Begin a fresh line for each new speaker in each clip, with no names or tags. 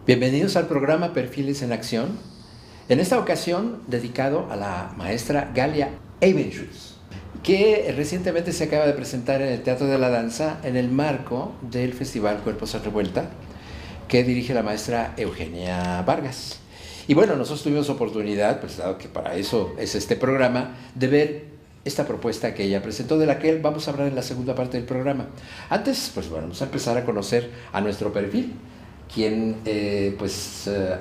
Bienvenidos al programa Perfiles en Acción, en esta ocasión dedicado a la maestra Galia Evenschutz, que recientemente se acaba de presentar en el Teatro de la Danza en el marco del Festival Cuerpos a Revuelta, que dirige la maestra Eugenia Vargas. Y bueno, nosotros tuvimos oportunidad, pues dado que para eso es este programa, de ver esta propuesta que ella presentó, de la que vamos a hablar en la segunda parte del programa. Antes, pues bueno, vamos a empezar a conocer a nuestro perfil, quien,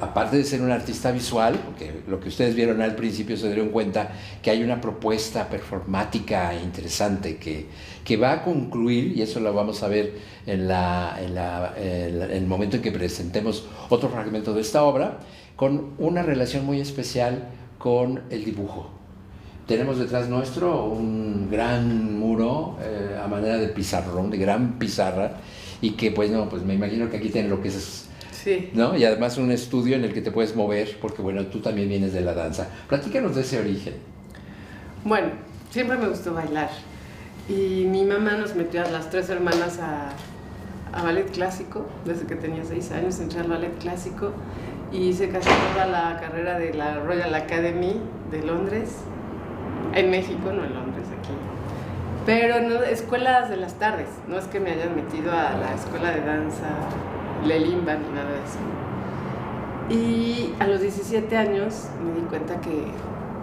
aparte de ser un artista visual, porque lo que ustedes vieron al principio se dieron cuenta que hay una propuesta performática interesante que va a concluir, y eso lo vamos a ver en el momento en que presentemos otro fragmento de esta obra, con una relación muy especial con el dibujo. Tenemos detrás nuestro un gran muro a manera de pizarrón, de gran pizarra, y que pues me imagino que aquí tienen lo que es,
sí,
¿no? Y además un estudio en el que te puedes mover, porque bueno, tú también vienes de la danza. Platícanos de ese origen.
Bueno, siempre me gustó bailar y mi mamá nos metió a las tres hermanas a ballet clásico. Desde que tenía 6 años entré al ballet clásico y hice casi toda la carrera de la Royal Academy de Londres, en México, no en Londres, aquí. Pero no, escuelas de las tardes, no es que me hayan metido a la escuela de danza, Lelimba, ni nada de eso. Y a los 17 años me di cuenta que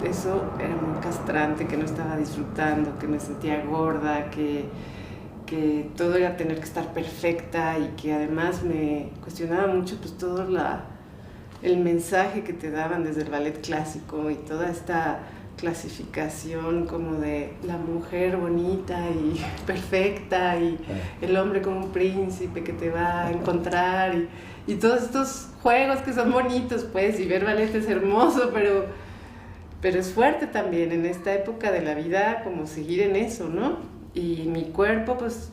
eso era muy castrante, que no estaba disfrutando, que me sentía gorda, que todo era tener que estar perfecta, y que además me cuestionaba mucho pues todo el mensaje que te daban desde el ballet clásico y toda esta clasificación como de la mujer bonita y perfecta y el hombre como un príncipe que te va a encontrar y todos estos juegos que son bonitos, pues, y ver ballet es hermoso, pero es fuerte también en esta época de la vida como seguir en eso, ¿no? Y mi cuerpo, pues,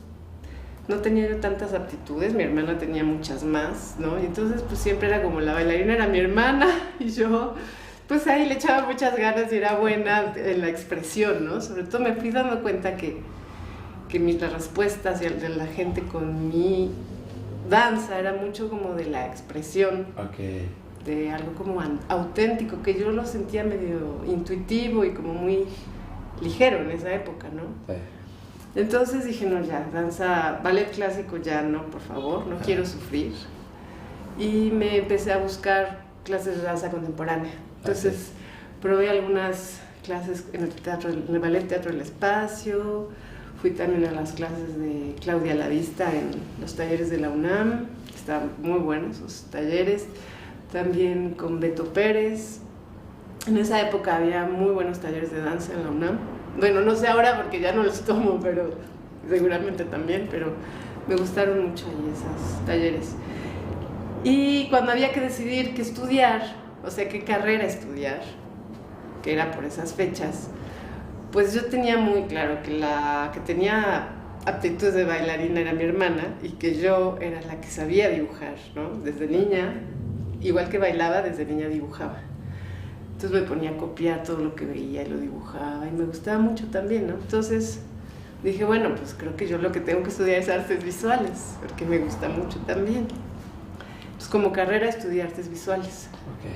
no tenía yo tantas aptitudes, mi hermana tenía muchas más, ¿no? Y entonces pues siempre era como la bailarina era mi hermana y yo pues ahí le echaba muchas ganas y era buena en la expresión, ¿no? Sobre todo me fui dando cuenta que las respuestas de la gente con mi danza era mucho como de la expresión,
Okay.
de algo como auténtico, que yo lo sentía medio intuitivo y como muy ligero en esa época, ¿no?
Sí.
Entonces dije, no, ya, danza, ballet clásico ya no, por favor, no quiero sufrir. Y me empecé a buscar clases de danza contemporánea. Entonces probé algunas clases en el Ballet Teatro del Espacio, fui también a las clases de Claudia Lavista en los talleres de la UNAM, estaban muy buenos esos talleres, también con Beto Pérez. En esa época había muy buenos talleres de danza en la UNAM. Bueno, no sé ahora porque ya no los tomo, pero seguramente también, pero me gustaron mucho ahí esos talleres. Y cuando había que decidir qué estudiar, o sea, qué carrera estudiar, que era por esas fechas, pues yo tenía muy claro que la que tenía aptitudes de bailarina era mi hermana y que yo era la que sabía dibujar, ¿no? Desde niña, igual que bailaba, desde niña dibujaba. Entonces me ponía a copiar todo lo que veía y lo dibujaba y me gustaba mucho también, ¿no? Entonces dije, bueno, pues creo que yo lo que tengo que estudiar es artes visuales, porque me gusta mucho también. Pues como carrera estudié artes visuales.
Okay.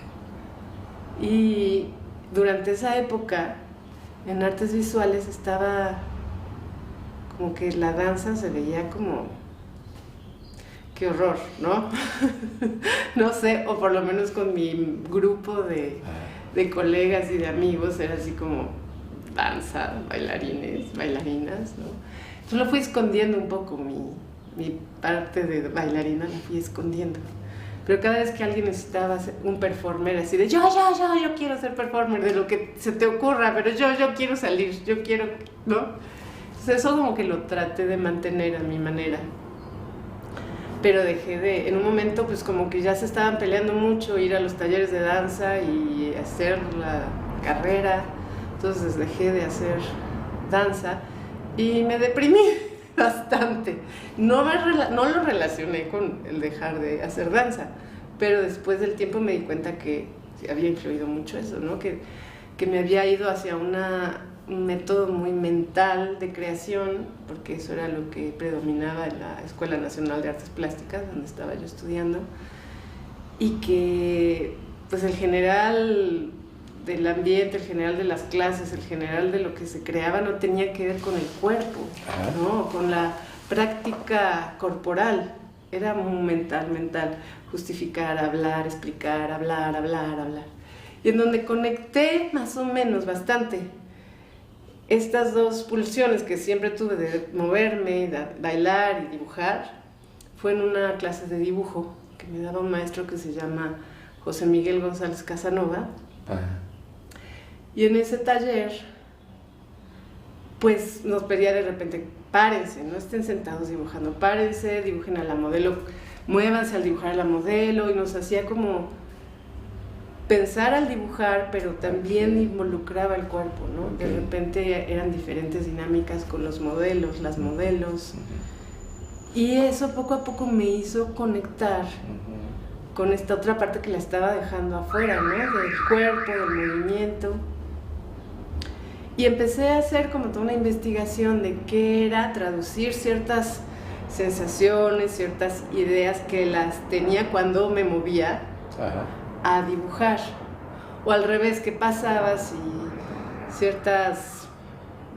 Y durante esa época, en artes visuales estaba como que la danza se veía como, qué horror, ¿no? No sé, o por lo menos con mi grupo de colegas y de amigos era así como danza, bailarines, bailarinas, ¿no? Entonces lo fui escondiendo un poco, mi parte de bailarina la fui escondiendo. Pero cada vez que alguien necesitaba un performer así de yo quiero ser performer, de lo que se te ocurra, pero yo quiero salir, yo quiero, ¿no? Entonces eso como que lo traté de mantener a mi manera. Pero dejé en un momento pues como que ya se estaban peleando mucho ir a los talleres de danza y hacer la carrera, entonces dejé de hacer danza y me deprimí bastante. No lo relacioné con el dejar de hacer danza, pero después del tiempo me di cuenta que había influido mucho eso, ¿no? Que me había ido hacia un método muy mental de creación, porque eso era lo que predominaba en la Escuela Nacional de Artes Plásticas, donde estaba yo estudiando, y que pues el general del ambiente, el general de las clases, el general de lo que se creaba no tenía que ver con el cuerpo, ¿no? Con la práctica corporal, era mental, justificar, hablar, explicar, hablar. Y en donde conecté más o menos bastante estas dos pulsiones que siempre tuve de moverme, de bailar y dibujar, fue en una clase de dibujo que me daba un maestro que se llama José Miguel González Casanova. Y en ese taller, pues nos pedía de repente, párense, no estén sentados dibujando, párense, dibujen a la modelo, muévanse al dibujar a la modelo, y nos hacía como pensar al dibujar, pero también involucraba el cuerpo, ¿no? Okay. De repente eran diferentes dinámicas con los modelos, las modelos, y eso poco a poco me hizo conectar con esta otra parte que la estaba dejando afuera, ¿no? Del cuerpo, del movimiento. Y empecé a hacer como toda una investigación de qué era traducir ciertas sensaciones, ciertas ideas que las tenía cuando me movía a dibujar. O al revés, qué pasaba si ciertas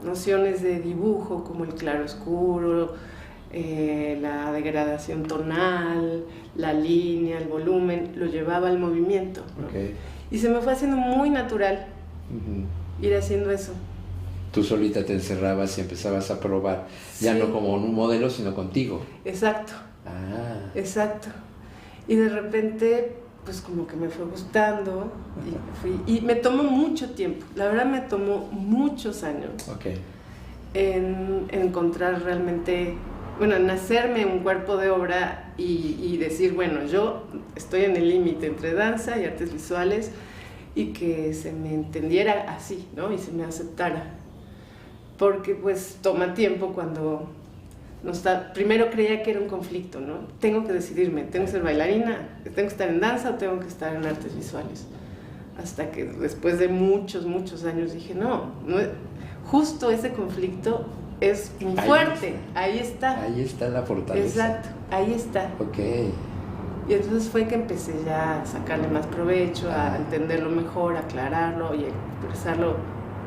nociones de dibujo, como el claroscuro, la degradación tonal, la línea, el volumen, lo llevaba al movimiento, ¿no? Okay. Y se me fue haciendo muy natural ir haciendo eso.
Tú solita te encerrabas y empezabas a probar, ya no como un modelo, sino contigo.
Exacto. Exacto. Y de repente, pues como que me fue gustando y me tomó mucho tiempo. La verdad me tomó muchos años en encontrar realmente, bueno, en hacerme un cuerpo de obra y decir, bueno, yo estoy en el límite entre danza y artes visuales, y que se me entendiera así, ¿no? Y se me aceptara. Porque pues toma tiempo cuando no está. Primero creía que era un conflicto, ¿no? Tengo que decidirme, tengo que ser bailarina, tengo que estar en danza o tengo que estar en artes visuales. Hasta que después de muchos años dije, no, justo ese conflicto es muy fuerte, ahí está.
Ahí está la fortaleza.
Exacto, ahí está.
Okay.
Y entonces fue que empecé ya a sacarle más provecho, a entenderlo mejor, a aclararlo y a expresarlo,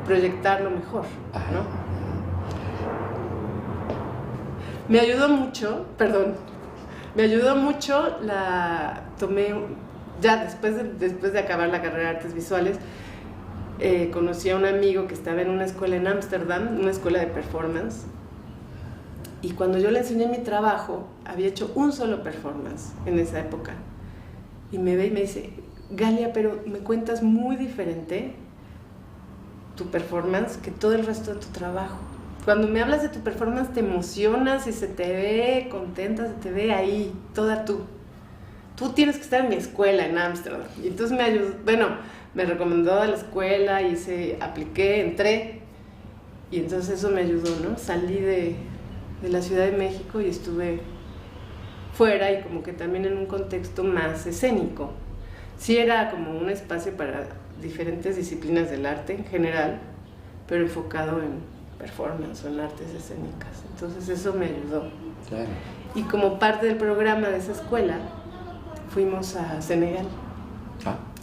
proyectarlo mejor, ¿no? Me ayudó mucho, tomé, ya después de acabar la carrera de artes visuales, conocí a un amigo que estaba en una escuela en Ámsterdam, una escuela de performance, y cuando yo le enseñé mi trabajo, había hecho un solo performance en esa época, y me ve y me dice, Galia, pero me cuentas muy diferente tu performance que todo el resto de tu trabajo. Cuando me hablas de tu performance te emocionas y se te ve contenta, se te ve ahí, toda tú. Tú tienes que estar en mi escuela en Ámsterdam. Y entonces me ayudó, me recomendó a la escuela y apliqué, entré. Y entonces eso me ayudó, ¿no? Salí de la Ciudad de México y estuve fuera y como que también en un contexto más escénico. Sí era como un espacio para diferentes disciplinas del arte en general, pero enfocado en performance o en artes escénicas. Entonces eso me ayudó.
Claro.
Y como parte del programa de esa escuela, fuimos a Senegal.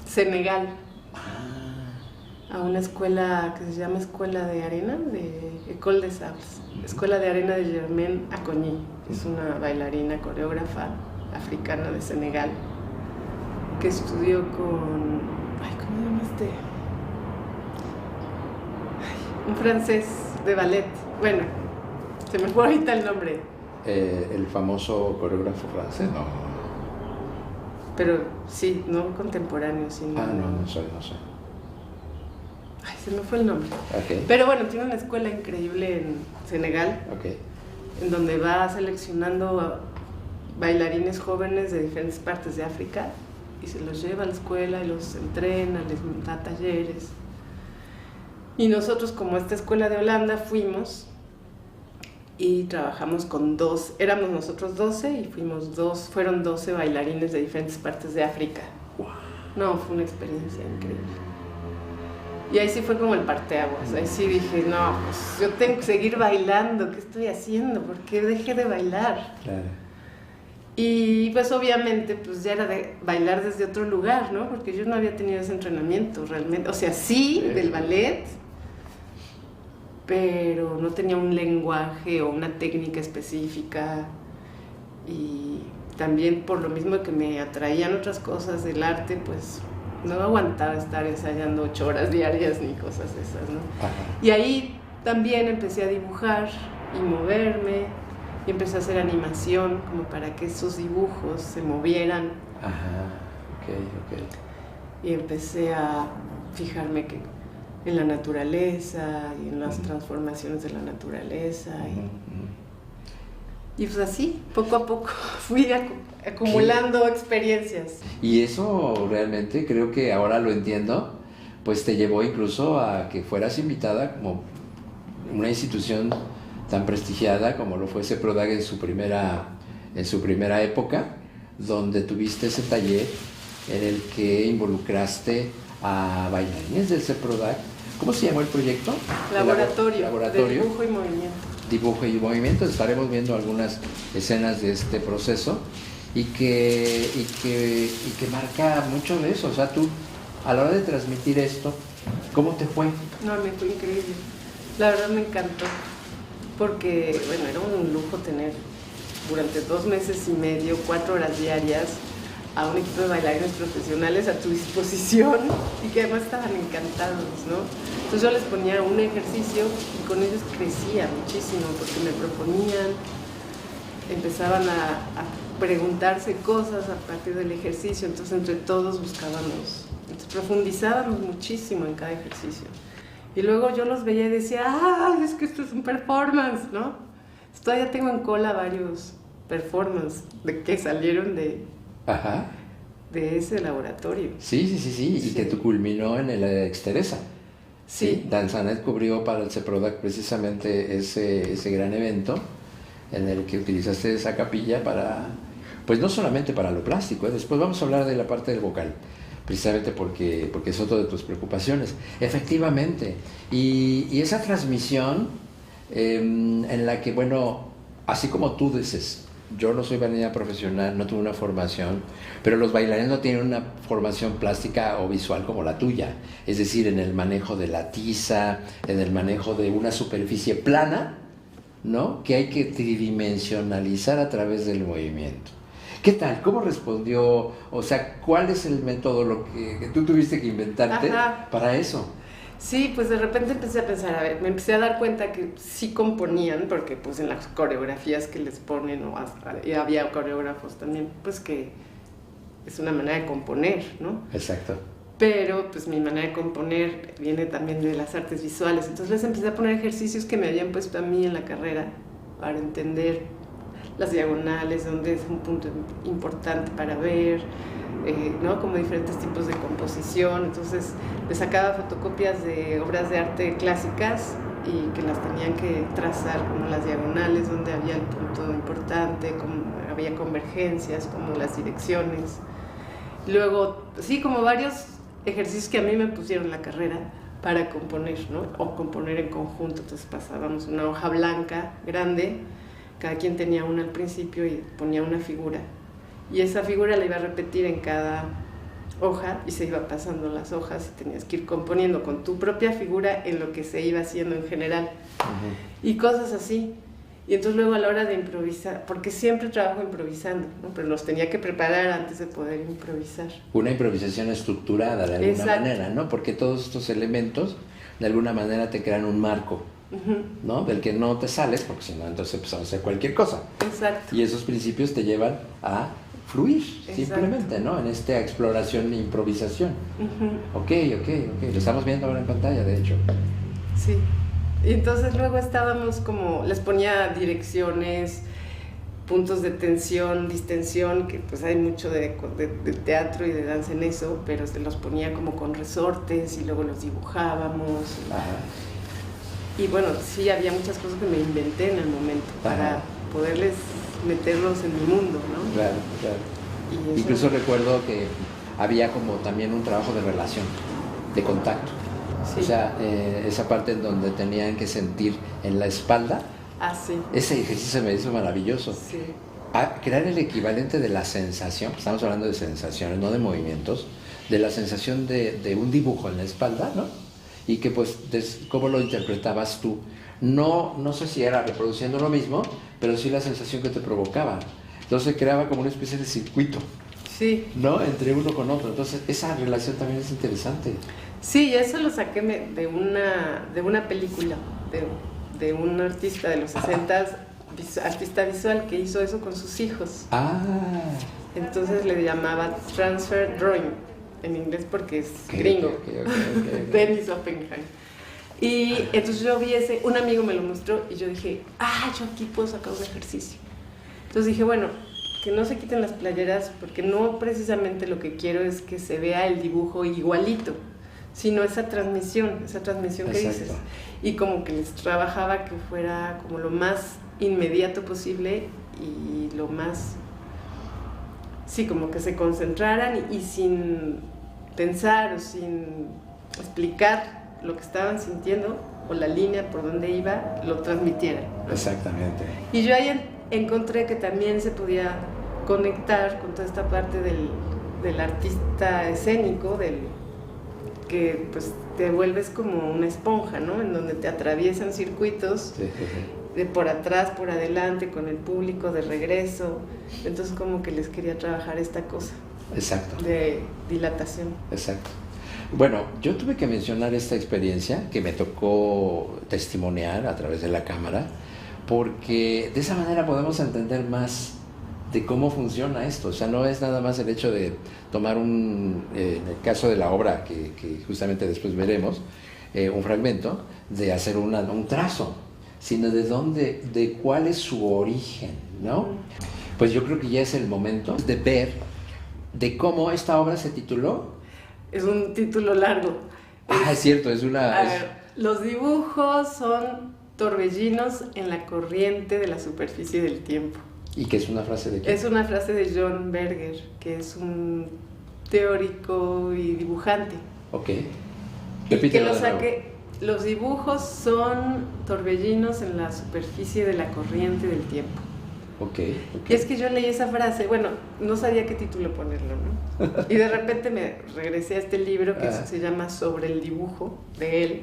Senegal. A una escuela que se llama Escuela de Arena, de École des Arts. Escuela de Arena de Germaine Acogny, que es una bailarina, coreógrafa africana de Senegal, que estudió con... ¿cómo se llama este? Un francés de ballet. Bueno, se me fue ahorita el nombre.
El famoso coreógrafo francés, no.
Pero sí, no contemporáneo, sino...
no sé.
Se me fue el nombre.
Okay.
Pero bueno, tiene una escuela increíble en Senegal, en donde va seleccionando a bailarines jóvenes de diferentes partes de África y se los lleva a la escuela y los entrena, les da talleres. Y nosotros, como esta escuela de Holanda, fuimos y trabajamos con éramos nosotros 12 y fueron 12 bailarines de diferentes partes de África.
Wow.
No, fue una experiencia increíble. Y ahí sí fue como el parteaguas, ahí sí dije, no, pues yo tengo que seguir bailando, ¿qué estoy haciendo? ¿Por qué dejé de bailar?
Claro.
Y pues obviamente pues ya era de bailar desde otro lugar, ¿no? Porque yo no había tenido ese entrenamiento realmente, o sea, sí, del ballet, pero no tenía un lenguaje o una técnica específica. Y también por lo mismo que me atraían otras cosas del arte, pues no aguantaba estar ensayando 8 horas diarias ni cosas esas, ¿no?
Ajá.
Y ahí también empecé a dibujar y moverme, y empecé a hacer animación como para que esos dibujos se movieran.
Ajá, ok.
Y empecé a fijarme que en la naturaleza y en las transformaciones de la naturaleza. Y pues así, poco a poco, fui acumulando experiencias.
Y eso realmente creo que ahora lo entiendo, pues te llevó incluso a que fueras invitada como una institución tan prestigiada como lo fue CEPRODAG en su primera época, donde tuviste ese taller en el que involucraste a bailarines del CEPRODAG. ¿Cómo se llamó el proyecto?
Laboratorio de dibujo y movimiento.
Dibujo y movimiento. Estaremos viendo algunas escenas de este proceso y que marca mucho de eso. O sea, tú, a la hora de transmitir esto, ¿cómo te fue?
No, me fue increíble. La verdad me encantó, porque, bueno, era un lujo tener durante 2 meses y medio, 4 horas diarias, a un equipo de bailarines profesionales a tu disposición y que además estaban encantados, ¿no? Entonces yo les ponía un ejercicio y con ellos crecía muchísimo porque me proponían, empezaban a preguntarse cosas a partir del ejercicio, entonces entre todos buscábamos, entonces profundizábamos muchísimo en cada ejercicio. Y luego yo los veía y decía, ¡ah, es que esto es un performance!, ¿no? Todavía tengo en cola varios performances de que salieron de ese laboratorio.
Sí, y que tú culminó en el Exteresa.
Sí.
Danzanet cubrió para el CEPRODAG precisamente ese gran evento en el que utilizaste esa capilla para, pues no solamente para lo plástico, después vamos a hablar de la parte del vocal, precisamente porque es otra de tus preocupaciones. Efectivamente, y esa transmisión en la que, bueno, así como tú dices, yo no soy bailarina profesional, no tuve una formación, pero los bailarines no tienen una formación plástica o visual como la tuya, es decir, en el manejo de la tiza, en el manejo de una superficie plana, ¿no?, que hay que tridimensionalizar a través del movimiento. ¿Qué tal? ¿Cómo respondió? O sea, ¿cuál es el método que tú tuviste que inventarte para eso?
Sí, pues de repente empecé a pensar, a ver, me empecé a dar cuenta que sí componían, porque pues en las coreografías que les ponen, y había coreógrafos también, pues que es una manera de componer, ¿no?
Exacto.
Pero pues mi manera de componer viene también de las artes visuales, entonces les empecé a poner ejercicios que me habían puesto a mí en la carrera para entender las diagonales, donde es un punto importante para ver, ¿no?, como diferentes tipos de composición. Entonces les sacaba fotocopias de obras de arte clásicas y que las tenían que trazar como las diagonales, donde había el punto importante, como había convergencias, como las direcciones. Luego, sí, como varios ejercicios que a mí me pusieron en la carrera para componer, ¿no?, o componer en conjunto. Entonces pasábamos una hoja blanca grande, cada quien tenía una al principio y ponía una figura. Y esa figura la iba a repetir en cada hoja y se iba pasando las hojas y tenías que ir componiendo con tu propia figura en lo que se iba haciendo en general. Y cosas así. Y entonces luego a la hora de improvisar, porque siempre trabajo improvisando, ¿no?, pero los tenía que preparar antes de poder improvisar.
Una improvisación estructurada de alguna manera, ¿no? Porque todos estos elementos de alguna manera te crean un marco, ¿no?, del que no te sales, porque si no, entonces pues, vamos a hacer cualquier cosa.
Exacto.
Y esos principios te llevan a fluir, simplemente, ¿no?, en esta exploración e improvisación. Ok, lo estamos viendo ahora en pantalla, de hecho.
Sí, y entonces luego estábamos como, les ponía direcciones, puntos de tensión, distensión, que pues hay mucho de teatro y de danza en eso, pero se los ponía como con resortes y luego los dibujábamos. Y bueno, sí, había muchas cosas que me inventé en el momento para poderles meterlos en mi mundo, ¿no?
Claro. Y incluso recuerdo que había como también un trabajo de relación, de contacto. Sí. O sea, esa parte en donde tenían que sentir en la espalda.
Sí.
Ese ejercicio me hizo maravilloso.
Sí.
a crear el equivalente de la sensación, estamos hablando de sensaciones, no de movimientos, de la sensación de un dibujo en la espalda, ¿no? Y que pues, ¿cómo lo interpretabas tú? No, no sé si era reproduciendo lo mismo, pero sí la sensación que te provocaba. Entonces creaba como una especie de circuito,
Sí.
¿no? Entre uno con otro. Entonces esa relación también es interesante.
Sí, eso lo saqué de una película, de un artista de los 60, artista visual, que hizo eso con sus hijos.
Ah.
Entonces le llamaba Transfer Drawing, en inglés porque es gringo,
Okay.
Dennis Oppenheim. Y entonces yo vi un amigo me lo mostró y yo dije, yo aquí puedo sacar un ejercicio. Entonces dije, bueno, que no se quiten las playeras porque no precisamente lo que quiero es que se vea el dibujo igualito, sino esa transmisión que dices. Y como que les trabajaba que fuera como lo más inmediato posible y lo más, sí, como que se concentraran y sin pensar o sin explicar lo que estaban sintiendo o la línea por donde iba, lo transmitieran, ¿no?
Exactamente.
Y yo ahí encontré que también se podía conectar con toda esta parte del artista escénico, que pues te vuelves como una esponja, ¿no? En donde te atraviesan circuitos, sí. De por atrás, por adelante, con el público de regreso. Entonces como que les quería trabajar esta cosa.
Exacto.
De dilatación.
Exacto. Bueno, yo tuve que mencionar esta experiencia que me tocó testimoniar a través de la cámara, porque de esa manera podemos entender más de cómo funciona esto. O sea, no es nada más el hecho de tomar en el caso de la obra que justamente después veremos, un fragmento, de hacer un trazo, sino de cuál es su origen, ¿no? Pues yo creo que ya es el momento de ver de cómo esta obra se tituló.
Es un título largo.
Es cierto, es una...
A ver, los dibujos son torbellinos en la corriente de la superficie del tiempo.
¿Y qué es una frase de quién?
Es una frase de John Berger, que es un teórico y dibujante.
Ok.
Que lo saqué. Los dibujos son torbellinos en la superficie de la corriente del tiempo.
Okay.
Y es que yo leí esa frase, bueno, no sabía qué título ponerlo, ¿no? Y de repente me regresé a este libro que se llama Sobre el dibujo, de él,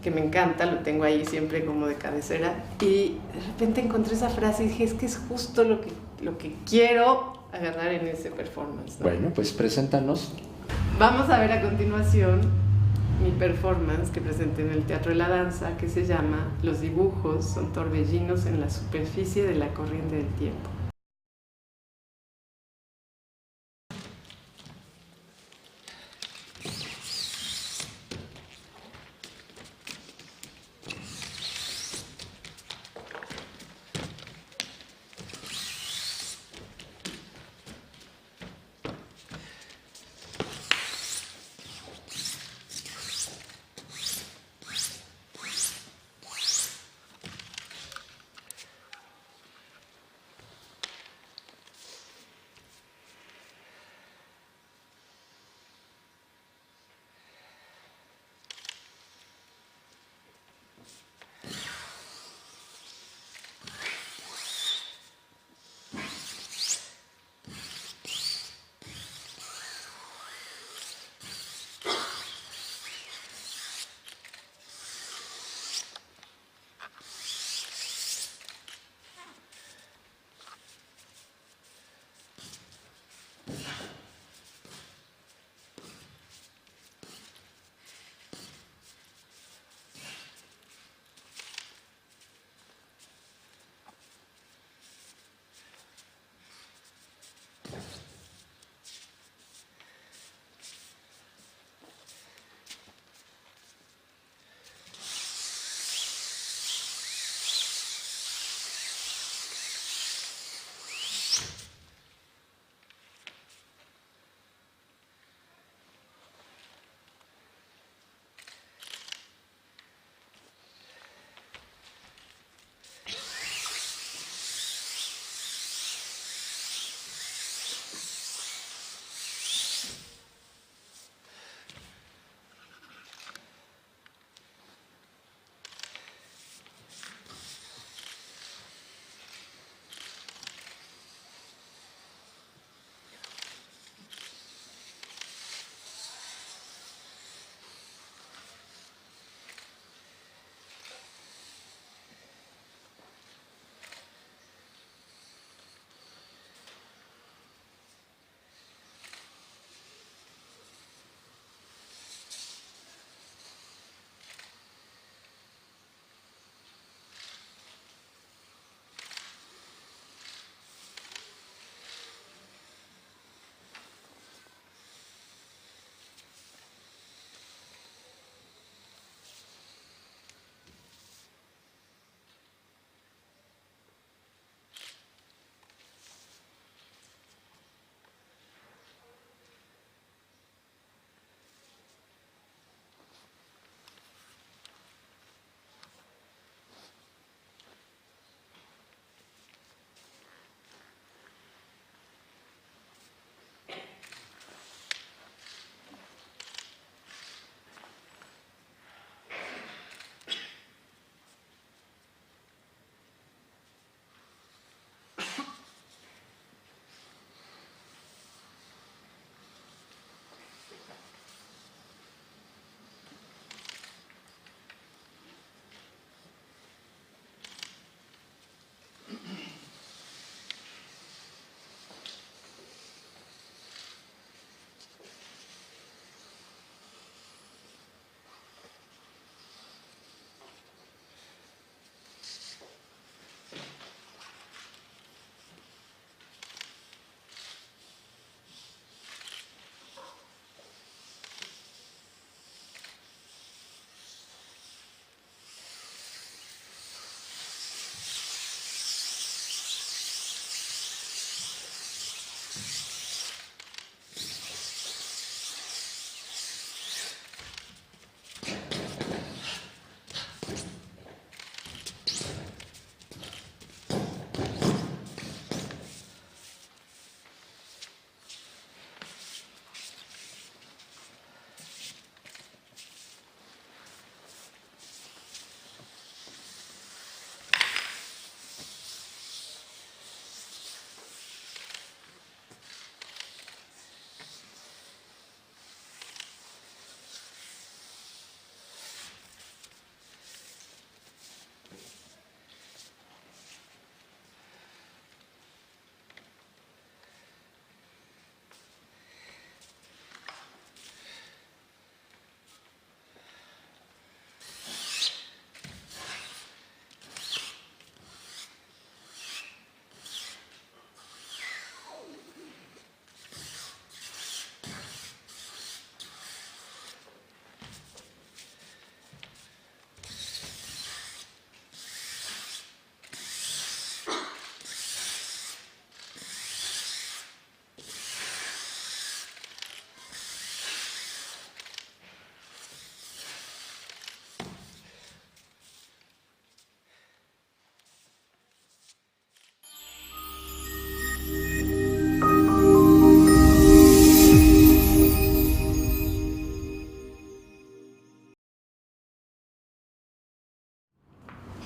que me encanta, lo tengo ahí siempre como de cabecera, y de repente encontré esa frase y dije, es que es justo lo que quiero agarrar en ese performance, ¿no?
Bueno, pues preséntanos.
Vamos a ver a continuación mi performance que presenté en el Teatro de la Danza, que se llama Los dibujos son torbellinos en la superficie de la corriente del tiempo.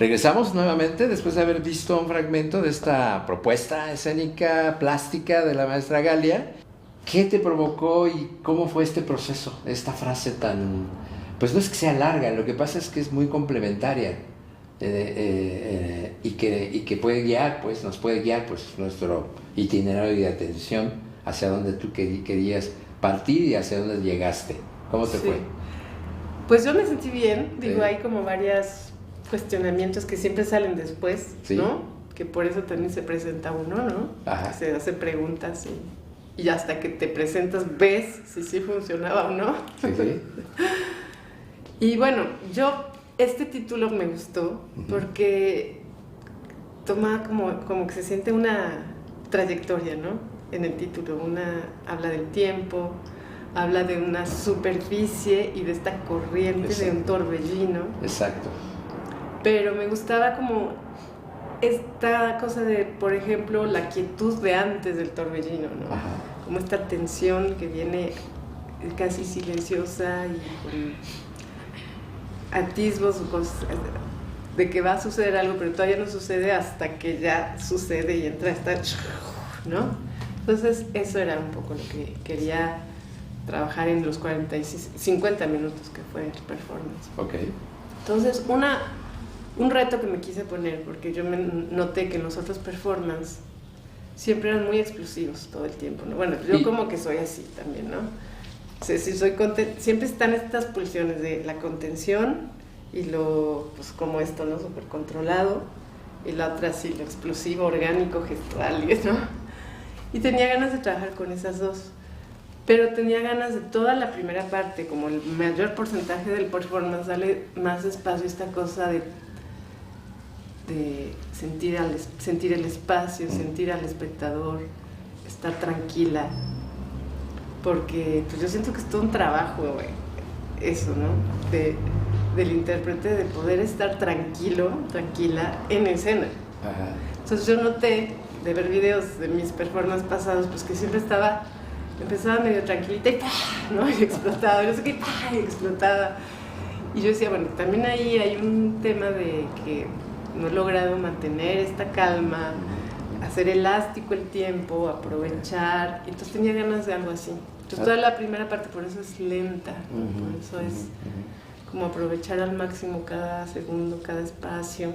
Regresamos nuevamente después de haber visto un fragmento de esta propuesta escénica plástica de la maestra Galia. ¿Qué te provocó y cómo fue este proceso? Esta frase tan... Pues no es que sea larga, lo que pasa es que es muy complementaria y que puede guiar, pues nos puede guiar pues, nuestro itinerario de atención hacia donde tú querías partir y hacia dónde llegaste. ¿Cómo te fue?
Pues yo me sentí bien, digo, hay como varios cuestionamientos que siempre salen después, ¿no? Que por eso también se presenta uno, ¿no?
Ajá.
Se hace preguntas y hasta que te presentas ves si sí funcionaba o no.
Sí.
Y bueno, este título me gustó porque toma como que se siente una trayectoria, ¿no? En el título, habla del tiempo, habla de una superficie y de esta corriente. Exacto. De un torbellino.
Exacto.
Pero me gustaba como esta cosa de, por ejemplo, la quietud de antes del torbellino, ¿no?
Ajá.
Como esta tensión que viene casi silenciosa y con atisbos de que va a suceder algo, pero todavía no sucede hasta que ya sucede y entra esta, ¿no? Entonces eso era un poco lo que quería trabajar en los 50 minutos que fue el performance.
Okay.
Entonces un reto que me quise poner, porque yo me noté que los otros performances siempre eran muy explosivos todo el tiempo, ¿no? Bueno, yo como que soy así también, ¿no? O sea, si siempre están estas pulsiones de la contención y pues como esto, ¿no? Súper controlado, y la otra sí, lo explosivo, orgánico, gestual, ¿no? Y tenía ganas de trabajar con esas dos, pero tenía ganas de toda la primera parte, como el mayor porcentaje del performance, darle más espacio a esta cosa de sentir el espacio, sentir al espectador, estar tranquila, porque pues yo siento que es todo un trabajo, eso, ¿no? Del intérprete, de poder estar tranquila en escena.
Ajá.
Entonces yo noté, de ver videos de mis performances pasados, pues que siempre empezaba medio tranquilita y ¡pah!, ¿no? Y explotaba, no sé qué, ¡pah!, y explotaba. Y yo decía, bueno, también ahí hay un tema de que no he logrado mantener esta calma, hacer elástico el tiempo, aprovechar. Entonces tenía ganas de algo así. Entonces toda la primera parte por eso es lenta, por eso es como aprovechar al máximo cada segundo, cada espacio.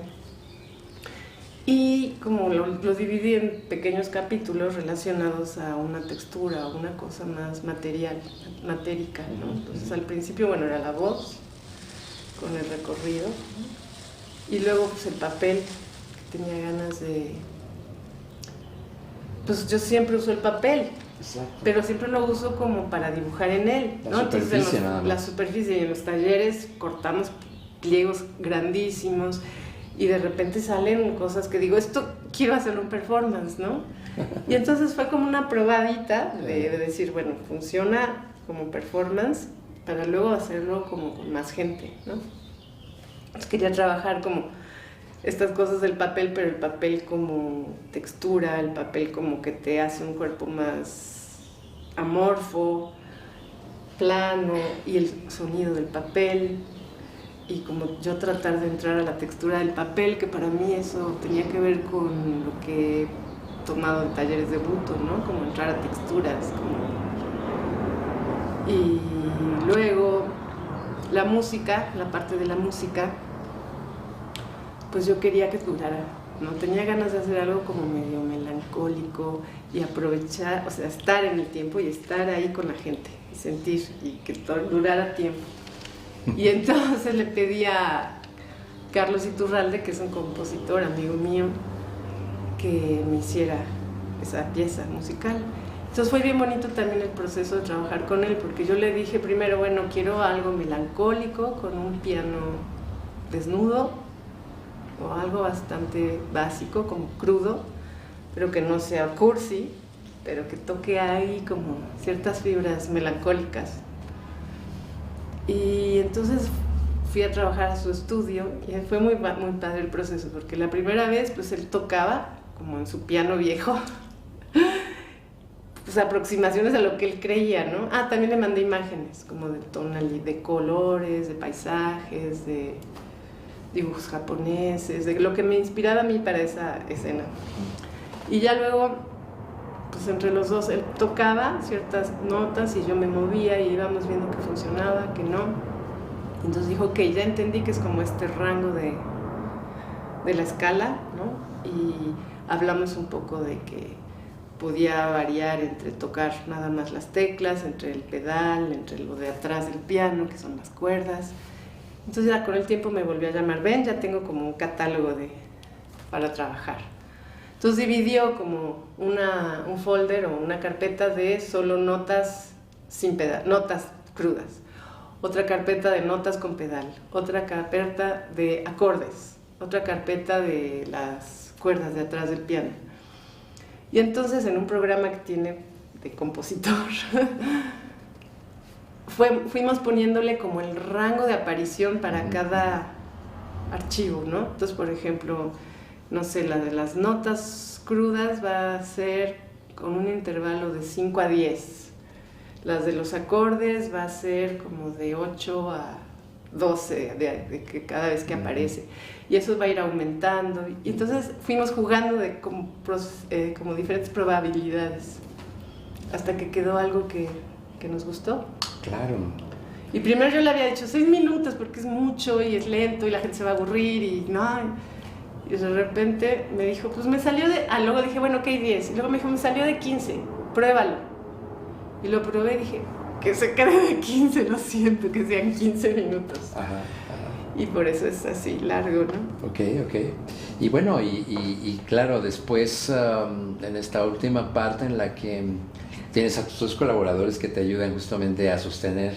Y como lo dividí en pequeños capítulos relacionados a una textura, a una cosa más matérica, ¿no? Entonces al principio, bueno, era la voz con el recorrido, y luego pues el papel, que tenía ganas de... Pues yo siempre uso el papel. Exacto. Pero siempre lo uso como para dibujar en él, ¿no? Entonces la superficie, y en los talleres cortamos pliegos grandísimos y de repente salen cosas que digo, esto quiero hacer un performance, ¿no? Y entonces fue como una probadita de decir, bueno, funciona como performance para luego hacerlo como con más gente, ¿no? Entonces quería trabajar como estas cosas del papel, pero el papel como textura, el papel como que te hace un cuerpo más amorfo, plano, y el sonido del papel, y como yo tratar de entrar a la textura del papel, que para mí eso tenía que ver con lo que he tomado en talleres de Buto, ¿no? Como entrar a texturas, y luego la música, la parte de la música, pues yo quería que durara, ¿no? Tenía ganas de hacer algo como medio melancólico y aprovechar, o sea, estar en el tiempo y estar ahí con la gente y sentir y que durara tiempo. Y entonces le pedí a Carlos Iturralde, que es un compositor, amigo mío, que me hiciera esa pieza musical. Entonces fue bien bonito también el proceso de trabajar con él, porque yo le dije primero, bueno, quiero algo melancólico con un piano desnudo, o algo bastante básico, como crudo, pero que no sea cursi, pero que toque ahí como ciertas fibras melancólicas. Y entonces fui a trabajar a su estudio y fue muy padre el proceso, porque la primera vez pues él tocaba como en su piano viejo, pues aproximaciones a lo que él creía, ¿no? También le mandé imágenes como de colores, de paisajes, de dibujos japoneses, de lo que me inspiraba a mí para esa escena. Y ya luego, pues entre los dos, él tocaba ciertas notas y yo me movía y íbamos viendo que funcionaba, que no. Entonces dijo, ok, ya entendí que es como este rango de la escala, ¿no? Y hablamos un poco de que podía variar entre tocar nada más las teclas, entre el pedal, entre lo de atrás del piano, que son las cuerdas. Entonces ya con el tiempo me volvió a llamar, ven, ya tengo como un catálogo para trabajar. Entonces dividió como un folder o una carpeta de solo notas sin pedal, notas crudas, otra carpeta de notas con pedal, otra carpeta de acordes, otra carpeta de las cuerdas de atrás del piano. Y entonces en un programa que tiene de compositor, fuimos poniéndole como el rango de aparición para cada archivo, ¿no? Entonces, por ejemplo, no sé, la de las notas crudas va a ser con un intervalo de 5 a 10. Las de los acordes va a ser como de 8 a 12 de que cada vez que aparece. Y eso va a ir aumentando. Y entonces fuimos jugando como diferentes probabilidades hasta que quedó algo que nos gustó.
Claro.
Y primero yo le había dicho 6 minutos porque es mucho y es lento y la gente se va a aburrir y no. Y de repente me dijo, pues me salió de... luego dije, bueno, ok, 10. Y luego me dijo, me salió de 15, pruébalo. Y lo probé y dije, que se quede de 15, lo siento, que sean 15 minutos.
Ajá.
Y por eso es así, largo, ¿no?
Ok. Y bueno, y claro, después en esta última parte en la que tienes a tus dos colaboradores que te ayudan justamente a sostener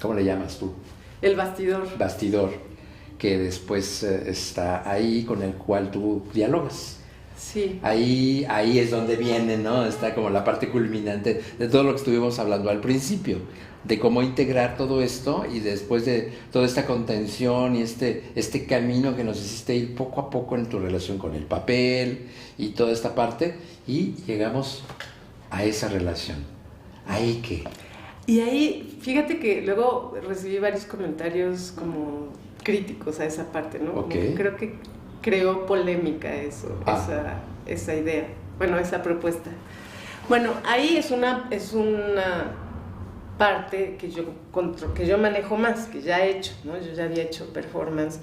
¿cómo le llamas tú?
El bastidor.
Bastidor, que después está ahí con el cual tú dialogas.
Sí.
Ahí es donde viene, ¿no? Está como la parte culminante de todo lo que estuvimos hablando al principio, de cómo integrar todo esto y después de toda esta contención y este camino que nos hiciste ir poco a poco en tu relación con el papel y toda esta parte, y llegamos a esa relación. ¿Ahí qué?
Y ahí, fíjate que luego recibí varios comentarios como críticos a esa parte, ¿no?
Okay.
Creo que creó polémica eso, esa idea, bueno, esa propuesta. Bueno, ahí es una parte que yo manejo más, que ya he hecho, ¿no? Yo ya había hecho performance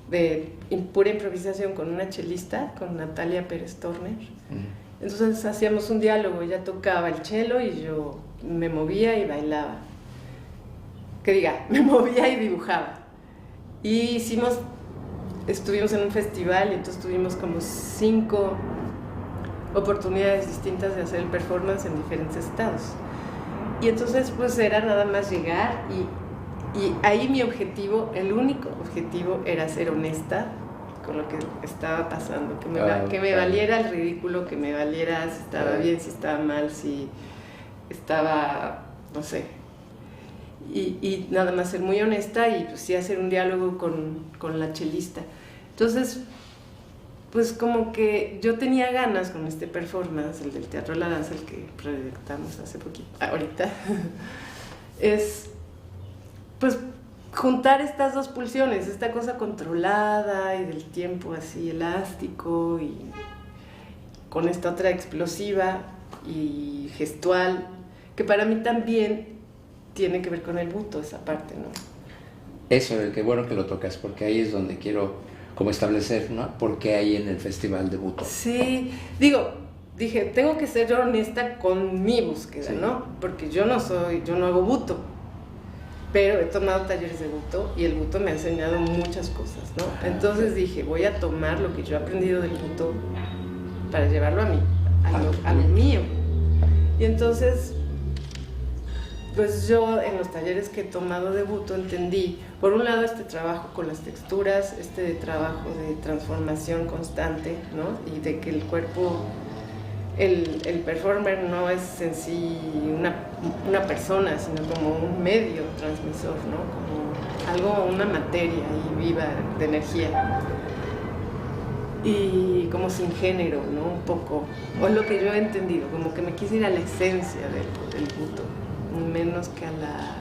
de pura improvisación con una chelista, con Natalia Pérez Torner. Entonces hacíamos un diálogo, ella tocaba el cello y yo me movía y bailaba. Me movía y dibujaba. Y estuvimos en un festival y entonces tuvimos como 5 oportunidades distintas de hacer el performance en diferentes estados. Y entonces pues era nada más llegar y ahí mi objetivo, el único objetivo era ser honesta con lo que estaba pasando, que me valiera el ridículo, que me valiera si estaba bien, si estaba mal, si estaba, no sé. Y nada más ser muy honesta y pues sí hacer un diálogo con la chelista. Entonces, pues como que yo tenía ganas con este performance, el del Teatro de la Danza, el que proyectamos hace poquito, ahorita, es pues juntar estas dos pulsiones, esta cosa controlada y del tiempo así elástico y con esta otra explosiva y gestual, que para mí también tiene que ver con el buto, esa parte, ¿no?
Eso, qué bueno que lo tocas, porque ahí es donde quiero como establecer, ¿no? ¿Por qué hay en el Festival de Buto?
Sí, dije, tengo que ser yo honesta con mi búsqueda, sí, ¿no? Porque yo no hago buto, pero he tomado talleres de buto y el buto me ha enseñado muchas cosas, ¿no? Entonces dije, voy a tomar lo que yo he aprendido del buto para llevarlo a lo mío. Y entonces, pues yo en los talleres que he tomado de buto entendí, por un lado, este trabajo con las texturas, este trabajo de transformación constante, ¿no? Y de que el cuerpo, el performer no es en sí una persona, sino como un medio transmisor, ¿no? Como una materia ahí viva de energía. Y como sin género, ¿no? Un poco, o es lo que yo he entendido, como que me quise ir a la esencia del buto, menos que a la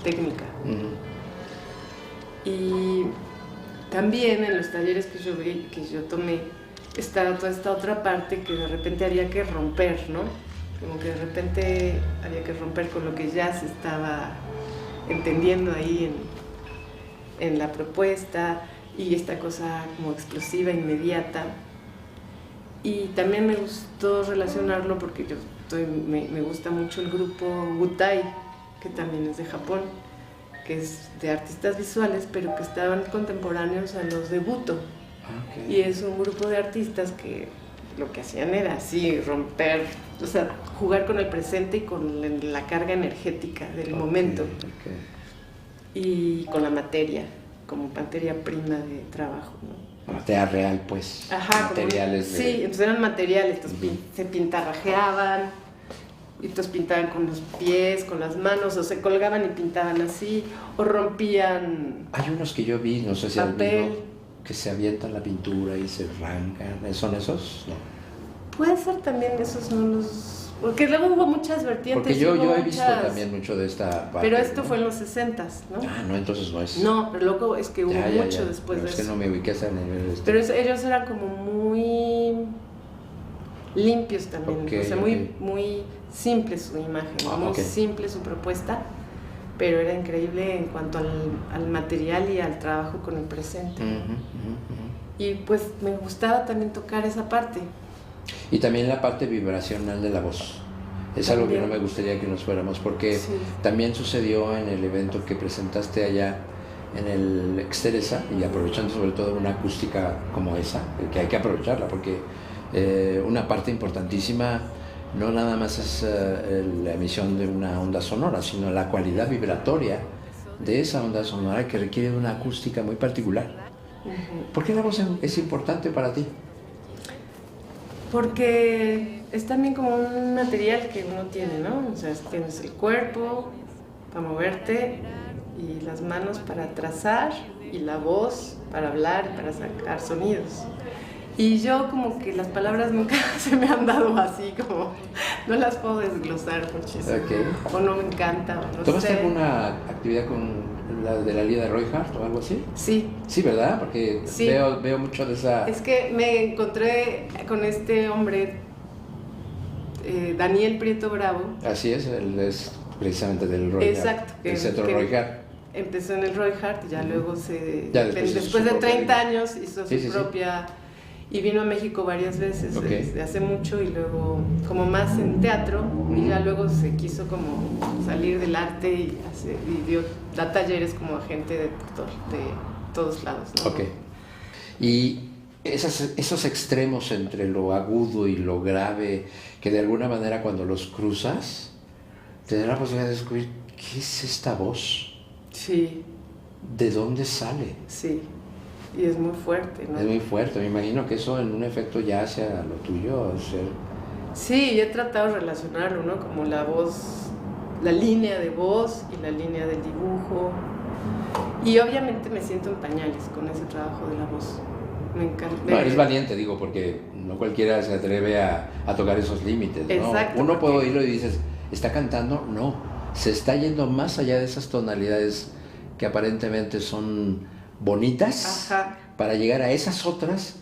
técnica. Y también en los talleres que yo tomé, estaba toda esta otra parte que de repente había que romper, ¿no? Como que de repente había que romper con lo que ya se estaba entendiendo ahí en la propuesta, y esta cosa como explosiva, inmediata. Y también me gustó relacionarlo porque me gusta mucho el grupo Wutai, que también es de Japón, que es de artistas visuales, pero que estaban contemporáneos a los de Buto. Okay. Y es un grupo de artistas que lo que hacían era así, romper, o sea, jugar con el presente y con la carga energética del momento. Okay. Y con la materia, como materia prima de trabajo, ¿no?
Materia real, pues.
Ajá,
materiales.
Sí, entonces eran materiales, se pintarrajeaban, y entonces pintaban con los pies, con las manos, o se colgaban y pintaban así, o rompían.
Hay unos que yo vi, no sé si
papel.
Al mismo, que se avientan la pintura y se arrancan. ¿Son esos? No.
Puede ser también esos, no los. Porque luego hubo muchas vertientes.
Porque yo he visto también mucho de esta parte.
Pero esto fue en los 60s, ¿no?
Ah, no, entonces no es.
No, pero luego es que hubo mucho después de eso.
Es que no me ubiqué a ese nivel.
Pero ellos eran como muy limpios también, o sea, muy simple su imagen, muy simple su propuesta, pero era increíble en cuanto al material y al trabajo con el presente. Y pues me gustaba también tocar esa parte.
Y también la parte vibracional de la voz. Es algo que no me gustaría que nos fuéramos, porque también sucedió en el evento que presentaste allá en el Exteresa, y aprovechando sobre todo una acústica como esa, que hay que aprovecharla, porque una parte importantísima no nada más es la emisión de una onda sonora, sino la cualidad vibratoria de esa onda sonora, que requiere de una acústica muy particular. ¿Por qué la voz es importante para ti?
Porque es también como un material que uno tiene, ¿no? O sea, tienes el cuerpo para moverte y las manos para trazar y la voz para hablar, para sacar sonidos. Y yo como que las palabras nunca se me han dado así, como no las puedo desglosar muchísimo. O no me encanta, o no
¿Tomaste
sé.
alguna actividad con la Lía de Royhart o algo así?
Sí.
Sí, ¿verdad? Porque veo mucho de esa...
Es que me encontré con este hombre, Daniel Prieto Bravo.
Así es, él es precisamente del Royhart.
Exacto.
El centro Royhart.
Empezó en el Royhart y ya luego
después
de 30 años hizo su propia... Y vino a México varias veces, desde hace mucho, y luego como más en teatro, y ya luego se quiso como salir del arte y da talleres como a gente de todos lados, ¿no?
Y esos extremos entre lo agudo y lo grave, que de alguna manera cuando los cruzas, te da la posibilidad de descubrir, ¿qué es esta voz?
Sí.
¿De dónde sale?
Sí. Y es muy fuerte, ¿no?
Es muy fuerte, me imagino que eso en un efecto ya hacia lo tuyo.
Sí, he tratado de relacionarlo, ¿no? Como la voz, la línea de voz y la línea del dibujo. Y obviamente me siento en pañales con ese trabajo de la voz. Me encanta.
No, eres valiente, digo, porque no cualquiera se atreve a tocar esos límites, ¿no?
Exacto.
Uno puede oírlo y dices, ¿está cantando? No, se está yendo más allá de esas tonalidades que aparentemente son bonitas.
Ajá.
Para llegar a esas otras,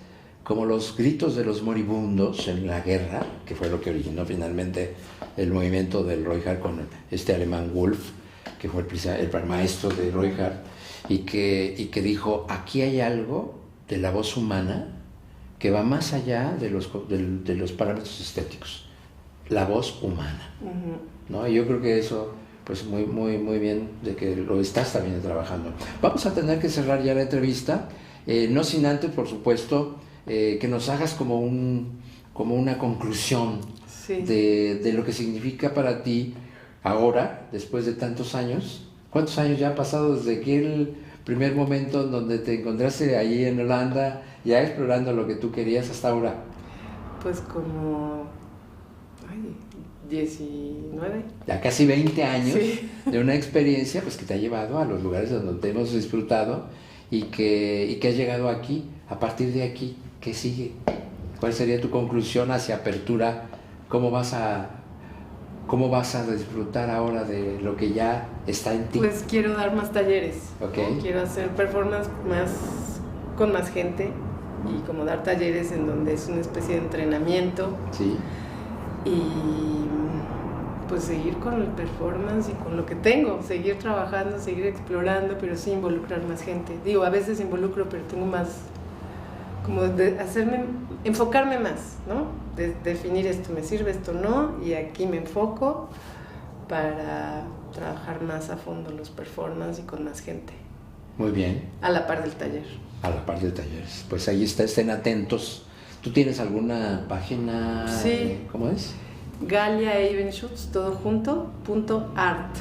como los gritos de los moribundos en la guerra, que fue lo que originó finalmente el movimiento del Royhart con este alemán Wolf, que fue el maestro de Royhart, y que dijo, aquí hay algo de la voz humana que va más allá de los parámetros estéticos, la voz humana. ¿No? Y yo creo que eso, pues muy, muy, muy bien de que lo estás también trabajando. Vamos a tener que cerrar ya la entrevista, no sin antes, por supuesto, que nos hagas como una conclusión de lo que significa para ti ahora, después de tantos años. ¿Cuántos años ya han pasado desde aquel primer momento en donde te encontraste allí en Holanda, ya explorando lo que tú querías, hasta ahora?
Pues como 19.
Ya casi 20 años de una experiencia pues, que te ha llevado a los lugares donde te hemos disfrutado y que has llegado aquí. A partir de aquí, ¿qué sigue? ¿Cuál sería tu conclusión hacia apertura? ¿Cómo vas a ¿Cómo vas a disfrutar ahora de lo que ya está en ti?
Pues quiero dar más talleres,
Ok.
¿no? Quiero hacer performance con más gente y como dar talleres en donde es una especie de entrenamiento
Sí.
y pues seguir con el performance y con lo que tengo, seguir trabajando, seguir explorando, pero sí involucrar más gente. Digo, a veces involucro, pero tengo más como de enfocarme más, ¿no? De definir esto me sirve, esto no, y aquí me enfoco para trabajar más a fondo los performance y con más gente.
Muy bien.
A la par del taller.
A la par de talleres. Pues ahí está, estén atentos. ¿Tú tienes alguna página?
Sí.
¿Cómo es?
Galia Evenschutz, todo junto, .art,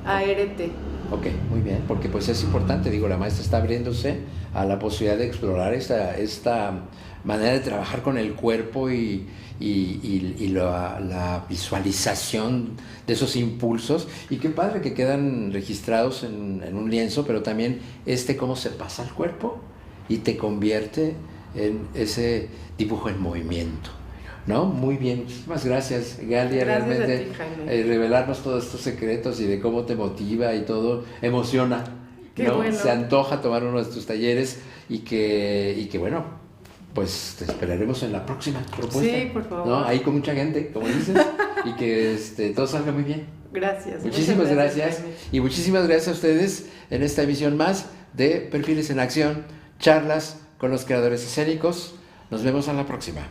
A-R-T.
Ok, muy bien, porque pues es importante, digo, la maestra está abriéndose a la posibilidad de explorar esta manera de trabajar con el cuerpo y la visualización de esos impulsos, y qué padre que quedan registrados en un lienzo, pero también cómo se pasa al cuerpo y te convierte en ese dibujo en movimiento. ¿No? Muy bien, muchísimas gracias, Galia,
Gracias
realmente
a ti, Jaime.
revelarnos todos estos secretos y de cómo te motiva y todo, emociona,
Qué
¿no?
bueno.
Se antoja tomar uno de tus talleres y que bueno, pues te esperaremos en la próxima propuesta.
Sí, por favor.
¿No? Ahí con mucha gente, como dices, y que todo salga muy bien.
Gracias.
Muchísimas gracias
Jaime.
y muchísimas gracias a ustedes en esta emisión más de Perfiles en Acción, charlas con los creadores escénicos. Nos vemos a la próxima.